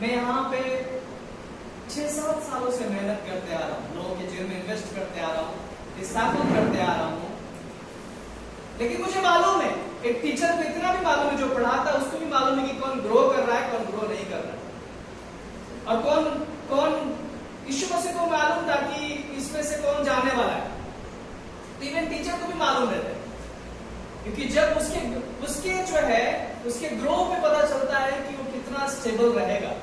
मैं यहाँ पे 6-7 सालों से मेहनत करते आ रहा हूँ, लोगों के जीवन में इन्वेस्ट करते आ रहा हूँ, डिसाइपल करते आ रहा हूँ, लेकिन मुझे मालूम है, एक टीचर को इतना भी मालूम है, जो पढ़ाता है उसको भी मालूम है कि कौन ग्रो कर रहा है, कौन ग्रो नहीं कर रहा है, और कौन यीशु मसीह को मालूम था कि इसमें से कौन जाने वाला है। तो इवन टीचर को भी मालूम रहता है, क्योंकि जब उसके जो है उसके ग्रो पे पता चलता है कि वो कितना स्टेबल रहेगा,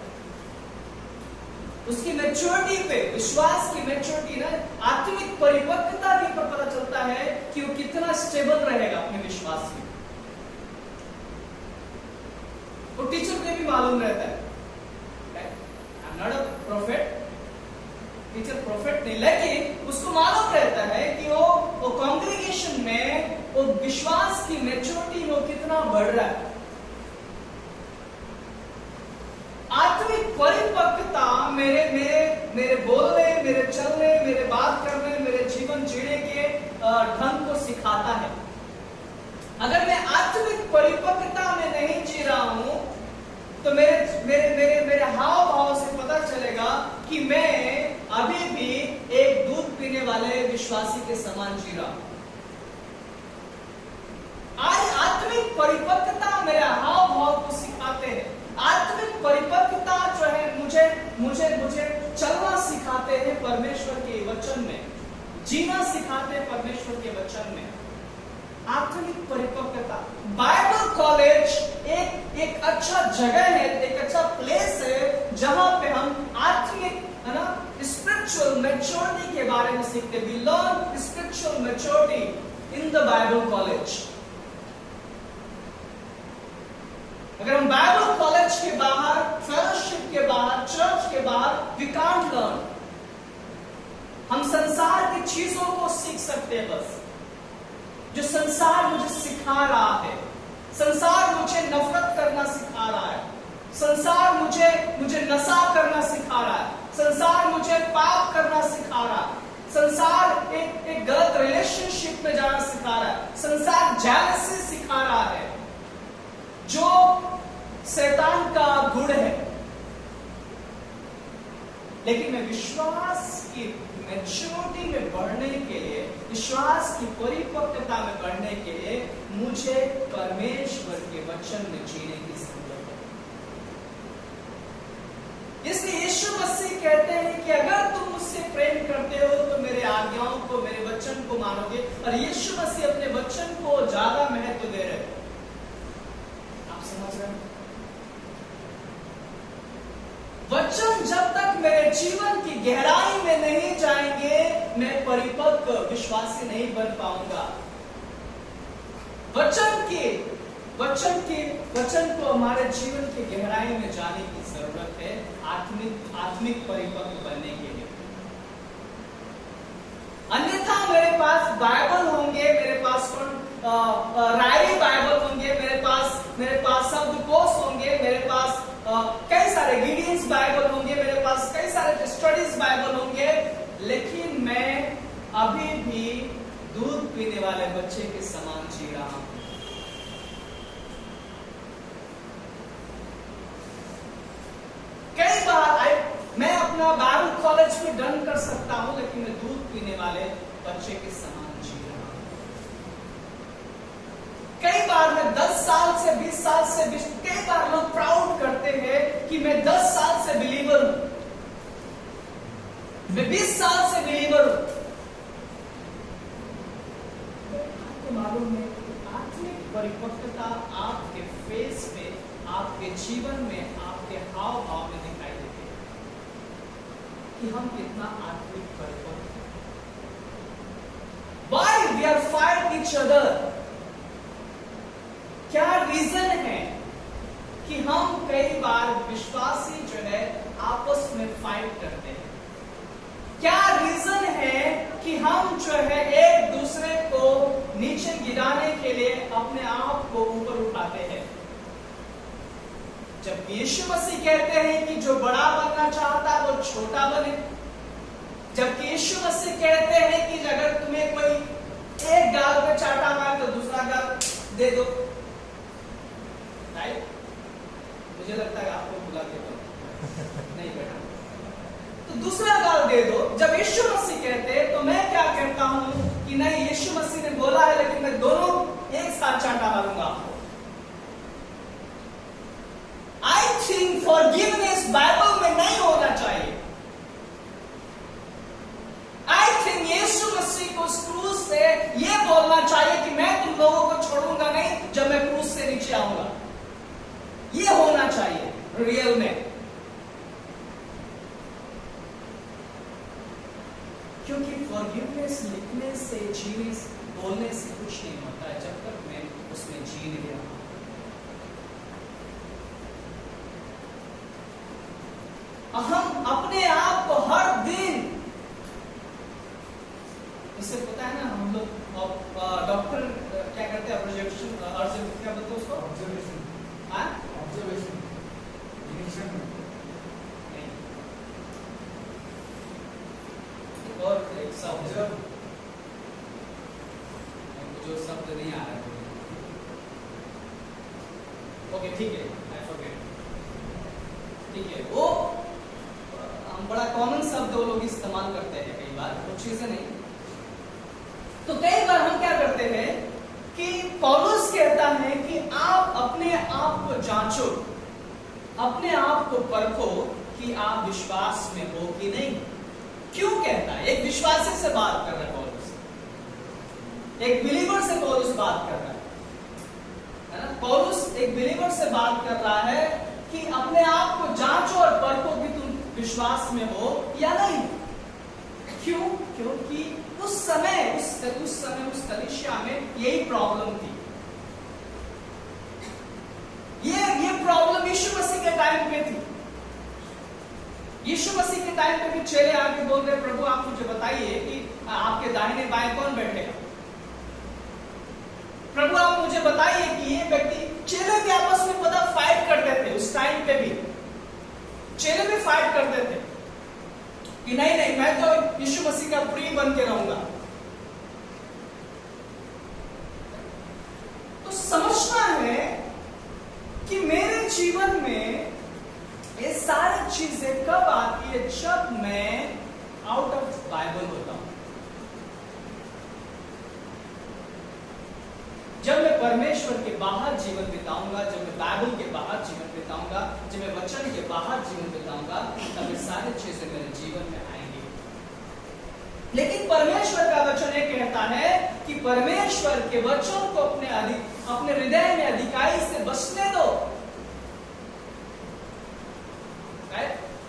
उसकी मैच्योरिटी पे, विश्वास की मैच्योरिटी ना, आत्मिक परिपक्वता के पर पता चलता है कि वो कितना स्टेबल रहेगा अपने विश्वास में। वो टीचर को भी मालूम रहता है। I am not a profit, teacher profit नहीं, लेकिन उसको मालूम रहता है कि वो कांग्रेगेशन में वो विश्वास की मैच्योरिटी में कितना बढ़ रहा है। आत्मिक परिपक्वता मेरे बोलने, मेरे चलने, मेरे बात करने, मेरे जीवन जीने के ढंग को सिखाता है। अगर मैं आत्मिक परिपक्वता में नहीं जी रहा हूं तो मेरे हाव भाव से पता चलेगा कि मैं अभी भी एक दूध पीने वाले विश्वासी के समान जी रहा हूं। आज आत्मिक परिपक्वता मेरे हाव भाव को सिखाते हैं। आत्मिक परिपक्वता जो है मुझे चलना सिखाते हैं परमेश्वर के वचन में, जीना सिखाते हैं परमेश्वर के वचन में। आत्मिक परिपक्वता, बाइबल कॉलेज एक अच्छा जगह है, एक अच्छा प्लेस है जहां पे हम आत्मिक, है ना, स्पिरिचुअल मैच्योरिटी के बारे में सीखते हैं। We learn spiritual maturity in the Bible college. अगर हम बाइबल कॉलेज के बाहर, फेलोशिप के बाहर, चर्च के बाहर, वी कांट लर्न। हम संसार की चीजों को सीख सकते हैं बस, जो संसार मुझे सिखा रहा है। संसार मुझे नफरत करना सिखा रहा है, संसार मुझे नशा करना सिखा रहा है, संसार मुझे पाप करना सिखा रहा है, संसार एक गलत रिलेशनशिप में जाना सिखा रहा है, संसार जेलसी सिखा रहा है, जो शैतान का गुण है। लेकिन मैं विश्वास की मैच्योरिटी में बढ़ने के लिए, विश्वास की परिपक्वता में बढ़ने के लिए मुझे परमेश्वर के वचन में जीने की जरूरत है। इसलिए यीशु मसीह कहते हैं कि अगर तुम मुझसे प्रेम करते हो तो मेरे आज्ञाओं को, मेरे वचन को मानोगे। और यीशु मसीह अपने वचन को ज्यादा महत्व दे रहे हैं। आप समझ रहे हैं? वचन जब तक मेरे जीवन की गहराई में नहीं जाएंगे, मैं परिपक्व विश्वासी नहीं बन पाऊंगा। वचन को हमारे जीवन की गहराई में जाने की जरूरत है, आत्मिक परिपक्व बनने के लिए। अन्यथा मेरे पास बाइबल होंगे, मेरे पास रायरी बाइबल होंगे, मेरे पास शब्दकोश होंगे, मेरे पास कई सारे गिडियंस बाइबल होंगे, मेरे पास कई सारे स्टडीज बाइबल होंगे, लेकिन मैं अभी भी दूध पीने वाले बच्चे के समान जी रहा हूं। कई बार मैं अपना बाइबल कॉलेज में डन कर सकता हूं, लेकिन मैं दूध पीने वाले बच्चे के समान जी रहा हूं। कई बार मैं 10 साल से 20 साल से, कई बार लोग प्राउड करते हैं कि मैं 10 साल से बिलीवर हूं, मैं 20 साल से बिलीवर हूं। आपको मालूम है आत्मिक परिपक्वता आपके फेस पे, आपके जीवन में, आपके हाव भाव में दिखाई देती है कि हम कितना आत्मिक परिपक्व हैं। Why we are fight each other? क्या रीजन है कि हम कई बार विश्वासी जो है आपस में फाइट करते हैं? क्या रीजन है कि हम जो है एक दूसरे को नीचे गिराने के लिए अपने आप को ऊपर उठाते हैं? जब यीशु मसीह कहते हैं कि जो बड़ा बनना चाहता है वो छोटा बने, जबकि यीशु मसीह कहते हैं कि अगर तुम्हें कोई एक गाल पे चाटा मारे तो दूसरा गाल दे दो। राइट? मुझे लगता है आपको बुला के नहीं बेटा, तो दूसरा गाल दे दो। जब यीशु मसीह कहते तो मैं क्या कहता हूं कि नहीं, यीशु मसीह ने बोला है लेकिन मैं दोनों एक साथ चांटा मारूंगा आपको। आई थिंक फॉरगिवनेस बाइबल में नहीं होना चाहिए। आई थिंक यीशु मसीह को उस क्रूस से यह बोलना चाहिए कि मैं तुम लोगों को छोड़ूंगा नहीं जब मैं क्रूस से नीचे आऊंगा। यह होना चाहिए रियल में, क्योंकि फॉरगिवनेस लिखने से, जीने से, बोलने से कुछ नहीं होता है जब तक मैं उसमें जी नहीं रहा। हम अपने आप को हर दिन, इससे पता है ना, हम लोग डॉक्टर क्या करते हैं, ऑब्जर्वेशन, क्या बोलते हैं उसको, ऑब्जर्वेशन, हाँ ऑब्जर्वेशन, और एक शब्द जो शब्द नहीं आ रहा है, ओके ठीक है, आई फॉरगेट, ठीक है, वो हम बड़ा कॉमन शब्द वो लोग इस्तेमाल करते हैं कई बार, वो चीजें नहीं। तो कई बार हम क्या करते हैं कि पौलुस कहता है कि आप अपने आप को जांचो, अपने आप को परखो कि आप विश्वास में हो कि नहीं। क्यों कहता है? एक विश्वासी से बात कर रहा है पौलुस, एक बिलीवर से पौलुस बात कर रहा है ना। पौलुस एक बिलीवर से बात कर रहा है कि अपने आप को जांचो और परखो कि तुम विश्वास में हो या नहीं। क्यों? क्योंकि उस समय उस कलीसिया में यही प्रॉब्लम थी। ये प्रॉब्लम यीशु मसीह के टाइम पे थी। यीशु मसीह के टाइम पे भी चेले आके बोल रहे, प्रभु आप मुझे बताइए कि आपके दाहिने बाएं कौन बैठेगा। प्रभु आप मुझे बताइए कि ये व्यक्ति, चेले भी आपस में पता फाइट करते थे उस टाइम पे भी, चेले भी फाइट करते थे कि नहीं नहीं मैं तो यीशु मसीह का प्रिय बन के रहूंगा। तो समझना है कि मेरे जीवन में ये सारी चीजें कब आती है, जब मैं आउट ऑफ बाइबल होता हूं, जब मैं परमेश्वर के बाहर जीवन बिताऊंगा, जब मैं बाइबल के बाहर जीवन बिताऊंगा, जब मैं वचन के बाहर जीवन बिताऊंगा, तब ये सारी चीजें मेरे जीवन में आएंगी। लेकिन परमेश्वर का वचन ये कहता है कि परमेश्वर के वचन को अपने हृदय में अधिकाई से बसने दो।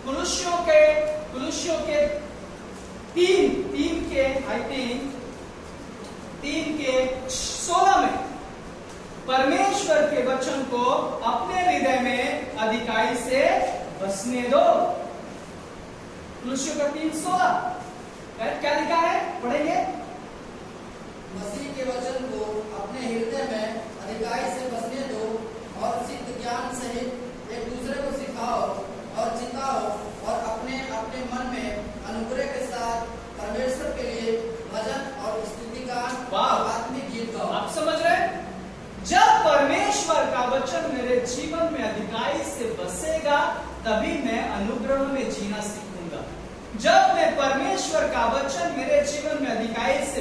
कुलुस्सियों के 3 के 16 में परमेश्वर के वचन को अपने हृदय में अधिकाई से बसने दो। कुलुस्सियों का 3:16 क्या लिखा है, पढ़ेंगे। मसीह के वचन को अपने हृदय में अधिकाई से बसने दो और सिद्ध ज्ञान सहित एक दूसरे को सिखाओ और चिताओ और अपने अपने मन में अनुग्रह के साथ परमेश्वर के लिए भजन और स्तुति गान और आत्मिक गीत गाओ। आप समझ रहे? जब परमेश्वर का वचन मेरे जीवन में अधिकाई से बसेगा, तभी मैं अनुग्रह में जीना सीखूंगा। जब मैं परमेश्वर का वचन मेरे जीवन में अधिकाई से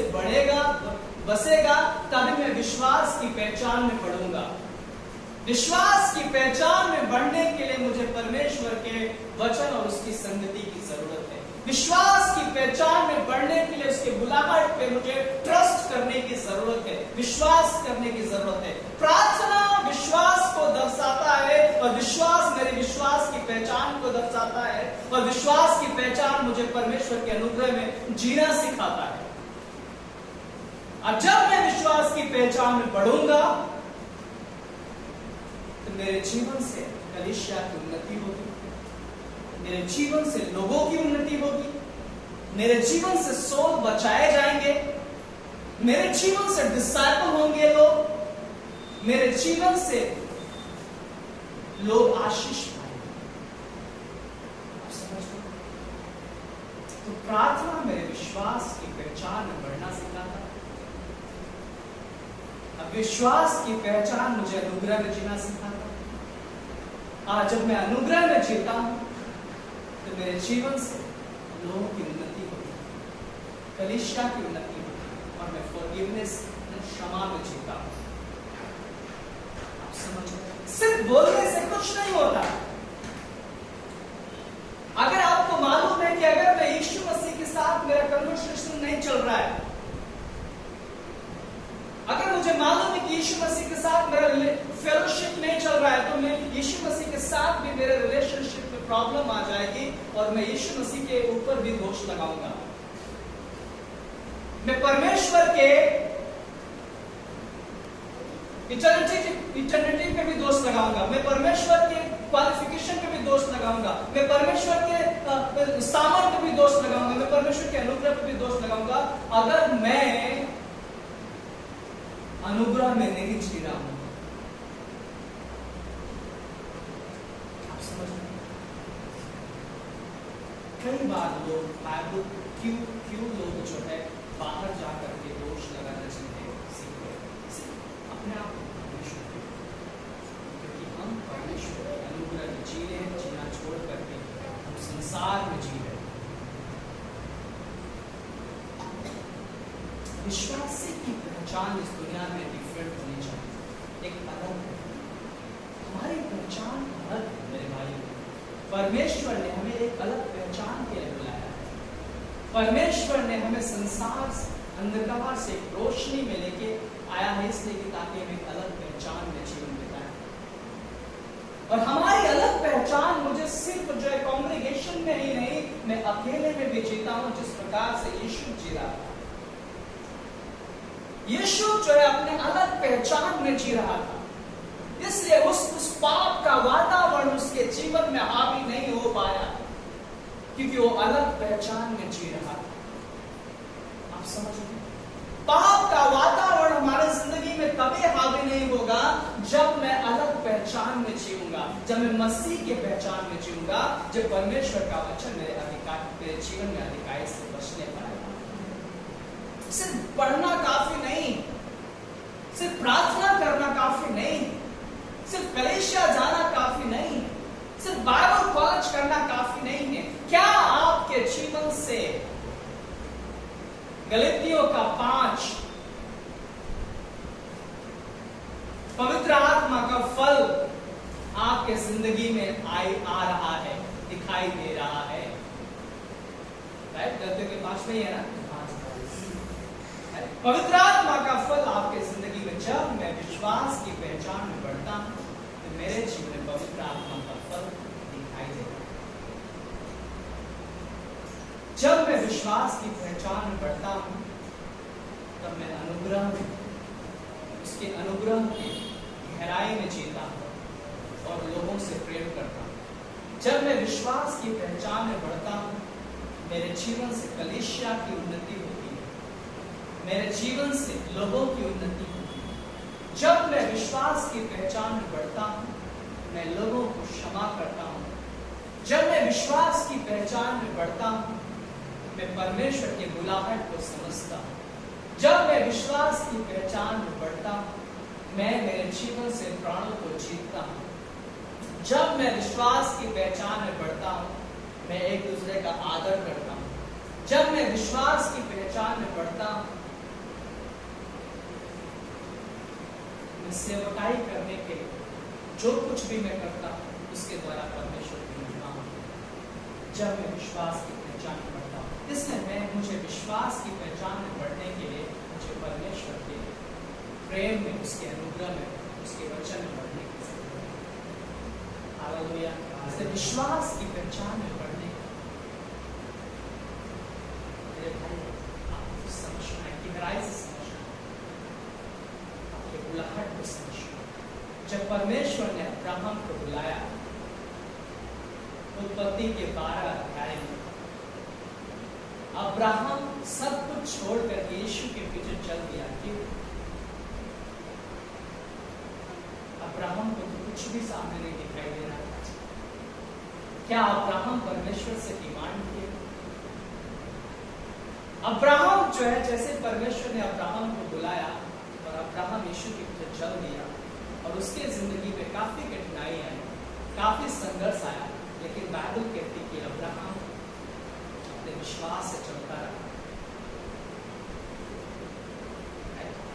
बसेगा, तभी मैं विश्वास की पहचान में बढ़ूंगा। विश्वास की पहचान में बढ़ने के लिए मुझे परमेश्वर के वचन और उसकी संगति की जरूरत है। विश्वास की पहचान में बढ़ने के लिए उसके बुलाहट पे मुझे ट्रस्ट करने की जरूरत है, विश्वास करने की जरूरत है। प्रार्थना विश्वास को दर्शाता है और विश्वास मेरे विश्वास की पहचान को दर्शाता है और विश्वास की पहचान मुझे परमेश्वर के अनुग्रह में जीना सिखाता है। और जब मैं विश्वास की पहचान में बढ़ूंगा, तो मेरे जीवन से कलीसिया की उन्नति होगी, मेरे जीवन से लोगों की उन्नति होगी, मेरे जीवन से सोल बचाए जाएंगे, मेरे जीवन से डिसाइपल होंगे लोग, मेरे जीवन से लोग आशीष पाएंगे। आप समझ लो? तो प्रार्थना मेरे विश्वास की पहचान में बढ़ना सिखाता है। अब विश्वास की पहचान मुझे अनुग्रह में जीना सिखाता है। आज जब मैं अनुग्रह में जीता हूं, तो मेरे जीवन से लोगों की उन्नति होती है, कलीसिया की उन्नति होती है, और मैं फॉरगिवनेस, क्षमा में जीता हूं। आप समझ रहे? सिर्फ बोलने से कुछ नहीं होता। अगर आपको मालूम है कि अगर मैं यीशु मसीह के साथ मेरा कन्वर्सेशन नहीं चल रहा है, अगर मुझे मालूम है कि यीशु मसीह के साथ मेरा फेलोशिप नहीं चल रहा है, तो मैं यीशु मसीह के साथ भी मेरे रिलेशनशिप में प्रॉब्लम आ जाएगी और मैं यीशु मसीह के ऊपर भी दोष लगाऊंगा। मैं परमेश्वर के इटर्निटी पे भी दोष लगाऊंगा, मैं परमेश्वर के क्वालिफिकेशन पे भी दोष लगाऊंगा, मैं परमेश्वर के सामर्थ्य पे भी दोष लगाऊंगा, मैं परमेश्वर के अनुग्रह पे भी दोष लगाऊंगा, अगर मैं अनुग्रह में नहीं जी रहा हूं। आप समझ रहे हैं? कई बार लोग बाइबल क्यों लोग जो है बाहर जाकर के दोष लगाना सीखते अपने आप को परमेश्वर, क्योंकि हम परमेश्वर के अनुग्रह में जी रहे हैं, जीना छोड़ करके हम संसार में जी रहे हैं। विश्वासी की पहचान इस दुनिया में डिफरेंट होनी चाहिए, एक अलग है। हमारी पहचान अलग है मेरे भाई। परमेश्वर ने हमें एक अलग पहचान के लिए बुलाया है। परमेश्वर ने हमें संसार से, अंधकार से रोशनी में लेके आया है, इसलिए कि ताकि हम एक अलग पहचान में जीवन बिताएं। और हमारी अलग पहचान मुझे सिर्फ जो है कांग्रेगेशन में ही नहीं, मैं अकेले में भी जीता हूं, जिस प्रकार से यीशु जी रहा था। यीशु जो है अपने अलग पहचान में जी रहा था, इसलिए उस पाप का वातावरण उसके जीवन में हावी नहीं हो पाया, क्योंकि वो अलग पहचान में जी रहा था। आप समझ रहे? पाप का वातावरण हमारे जिंदगी में कभी हावी नहीं होगा जब मैं अलग पहचान में जीऊंगा, जब मैं मसीह के पहचान में जीऊंगा, जब परमेश्वर का वचन मेरे जीवन में अधिकारी से बचने पाएगा। सिर्फ पढ़ना काफी नहीं, सिर्फ प्रार्थना करना काफी नहीं, सिर्फ कलीसिया जाना काफी नहीं, सिर्फ बाइबल कॉलेज करना काफी नहीं है। क्या आपके जीवन से गलतियों का 5 पवित्र आत्मा का फल आपके जिंदगी में आ रहा है, दिखाई दे रहा है? राइट? गलतियों के 5 नहीं है ना? पवित्र आत्मा का फल आपके जिंदगी में, जब मैं विश्वास की पहचान में बढ़ता हूं, तो मेरे जीवन में पवित्र आत्मा का फल दिखाई देगा। जब मैं विश्वास की पहचान में बढ़ता हूं, तब मैं अनुग्रह में, उसके अनुग्रह की गहराई में जीता हूं और लोगों से प्रेम करता हूं। जब मैं विश्वास की पहचान में बढ़ता हूं, मेरे जीवन से कलीसिया की उन्नति होती है, मेरे जीवन से लोगों की उन्नति होती है। जब मैं विश्वास की पहचान में बढ़ता हूं, मैं लोगों को क्षमा करता हूं। जब मैं विश्वास की पहचान में बढ़ता हूं, मैं परमेश्वर के बुलाहट को समझता हूं। जब मैं विश्वास की पहचान में बढ़ता हूं, मैं मेरे जीवन से प्राणों को जीतता हूं। जब मैं विश्वास की पहचान में बढ़ता हूं, मैं एक दूसरे का आदर करता हूं। जब मैं विश्वास की पहचान में बढ़ता हूं, मैं सेवकाई करने के जो कुछ भी मैं करता हूं, उसके द्वारा परमेश्वर की महिमा होती है। जब मैं विश्वास की पहचान में बढ़ता हूं, इसलिए मुझे विश्वास की पहचान में बढ़ने के लिए मुझे परमेश्वर के प्रेम में, उसके अनुग्रह में, उसके वचन में बढ़ने की जरूरत है। हालेलुया। इसलिए विश्वास की पहचान में बढ़ने मेरे भाई, आपको समझना है, गहराई से समझना, आपके बुलाहट को समझना। जब परमेश्वर ने अब्राहम को बुलाया, उत्पत्ति के 12 अध्याय में, अब्राहम सब कुछ छोड़कर यीशु के पीछे चल दिया। क्यों? अब्राहम को तो कुछ भी सामने नहीं दिखाई दे रहा था। क्या अब्राहम परमेश्वर से डिमांड किए? अब्राहम जो है, जैसे परमेश्वर ने अब्राहम को बुलाया और अब्राहम यीशु के पीछे चल दिया, और उसके जिंदगी में काफी कठिनाई आई, काफी संघर्ष आया, लेकिन बाइबल कहती कि अब्राहम अपने विश्वास से चलता रहा,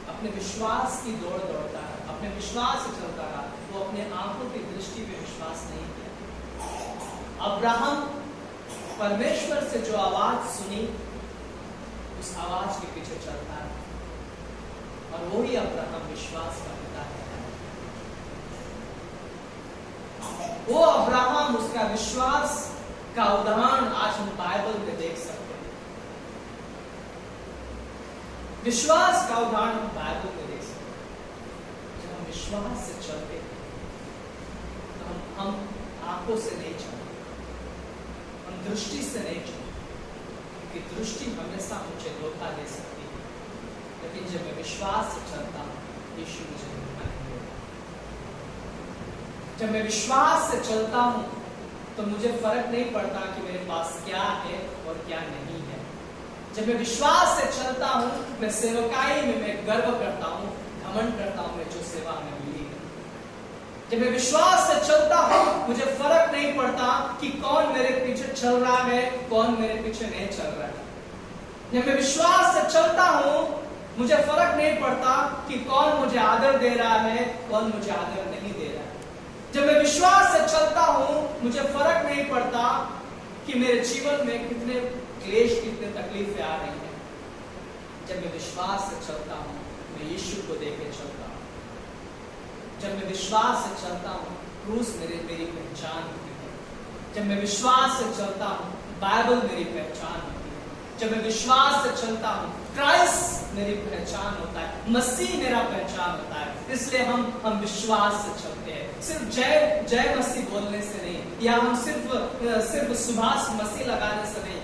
अपने विश्वास की दौड़ दौड़ता रहा, अपने विश्वास से चलता रहा। वो अपने आंखों की दृष्टि में विश्वास नहीं किया। अब्राहम परमेश्वर से जो आवाज सुनी उस आवाज के पीछे चलता है, और वही अब्राहम विश्वास का पिता है। वो अब्राहम, उसका विश्वास का उदाहरण आज हम बाइबल में देख सकते हैं। विश्वास का उदाहरण हम बाइबल में देख सकते हैं। जब हम विश्वास से चलते हैं तो हम आंखों से नहीं चलते, हम दृष्टि से नहीं चलते, क्योंकि दृष्टि हमेशा मुझे धोखा दे सकती है। लेकिन जब मैं विश्वास से चलता हूं, यीशु मुझे धोखा नहीं देता। जब मैं विश्वास से चलता हूं तो मुझे फर्क नहीं पड़ता कि मेरे पास क्या है और क्या नहीं है। जब मैं विश्वास से चलता हूं, मैं सेवकाई में मैं गर्व करता हूं, घमंड करता हूं मैं जो सेवा में मिली है। जब मैं विश्वास से चलता हूं, मुझे फर्क नहीं पड़ता कि कौन मेरे पीछे चल रहा है, कौन मेरे पीछे नहीं चल रहा है। जब मैं विश्वास से चलता हूं, मुझे फर्क नहीं पड़ता कि कौन मुझे आदर दे रहा है, कौन मुझे आदर नहीं दे रहा है। जब मैं विश्वास से चलता हूं, मुझे फर्क नहीं पड़ता कि मेरे जीवन में कितने क्लेश, कितने तकलीफें आ रही हैं। जब मैं विश्वास से चलता हूं, मैं यीशु को देखे चलता हूं। जब मैं विश्वास से चलता हूं, क्रूस मेरी पहचान होती है। जब मैं विश्वास से चलता हूं, बाइबल मेरी पहचान होती है। जब मैं विश्वास से चलता हूं, क्राइस्ट मेरी पहचान होता है, मसीह मेरा पहचान होता है। इसलिए हम विश्वास से चलते हैं। सिर्फ जय मसीह बोलने से नहीं, या हम सिर्फ सुभाष मसीह लगाने से नहीं।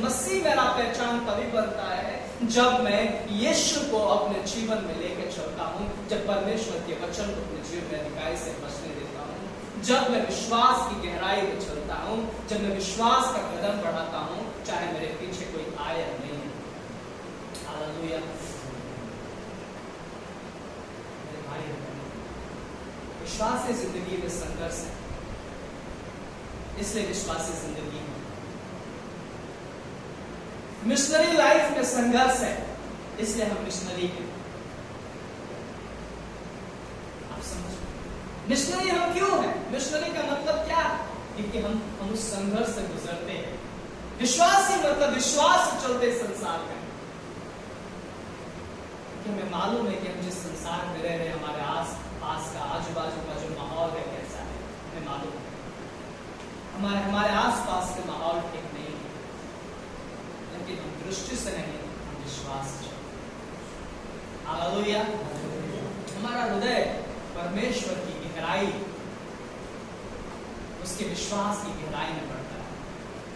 मसीह मेरा पहचान तभी बनता है जब मैं यीशु को अपने जीवन में लेकर चलता हूं, जब परमेश्वर के वचन को अपने जीवन में अधिकारी से बचने देता हूं, जब मैं विश्वास की गहराई में चलता हूं, जब मैं विश्वास का कदम बढ़ाता हूं, चाहे मेरे पीछे कोई आए या नहीं। हालेलुया। मेरे भाई, विश्वासी जिंदगी में संघर्ष है, इसलिए विश्वासी जिंदगी में, मिशनरी लाइफ में संघर्ष है, इसलिए हम मिशनरी हैं। आप समझ, मिशनरी हम क्यों हैं? मिशनरी का मतलब क्या है? क्योंकि हम उस संघर्ष से गुजरते हैं। विश्वासी मतलब विश्वास से चलते संसार में। हमें मालूम है कि हम जिस संसार में रह रहे हैं, हमारे आस पास का आजू बाजू का जो माहौल है कैसा है, हमें मालूम है। हमारे आस पास के माहौल ठीक नहीं है, लेकिन हम दृष्टि से नहीं, हम विश्वास से चलते। हालेलुया। हमारा हृदय परमेश्वर की गहराई, उसके विश्वास की गहराई में बढ़ता है।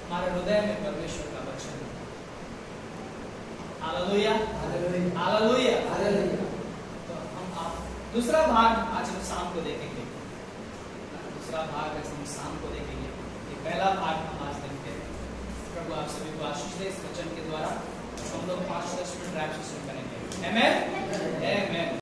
हमारे हृदय में परमेश्वर का वचन है। Hallelujah, hallelujah, hallelujah. तो आप दूसरा भाग आज हम शाम को देखेंगे। दूसरा भाग आज हम शाम को देखेंगे। ये पहला भाग हम आज देखते हैं। प्रभु आप सभी को आशीष दे इस वचन के द्वारा। हम लोग 5-10 मिनट रैप सेशन करेंगे। आमेन, आमेन।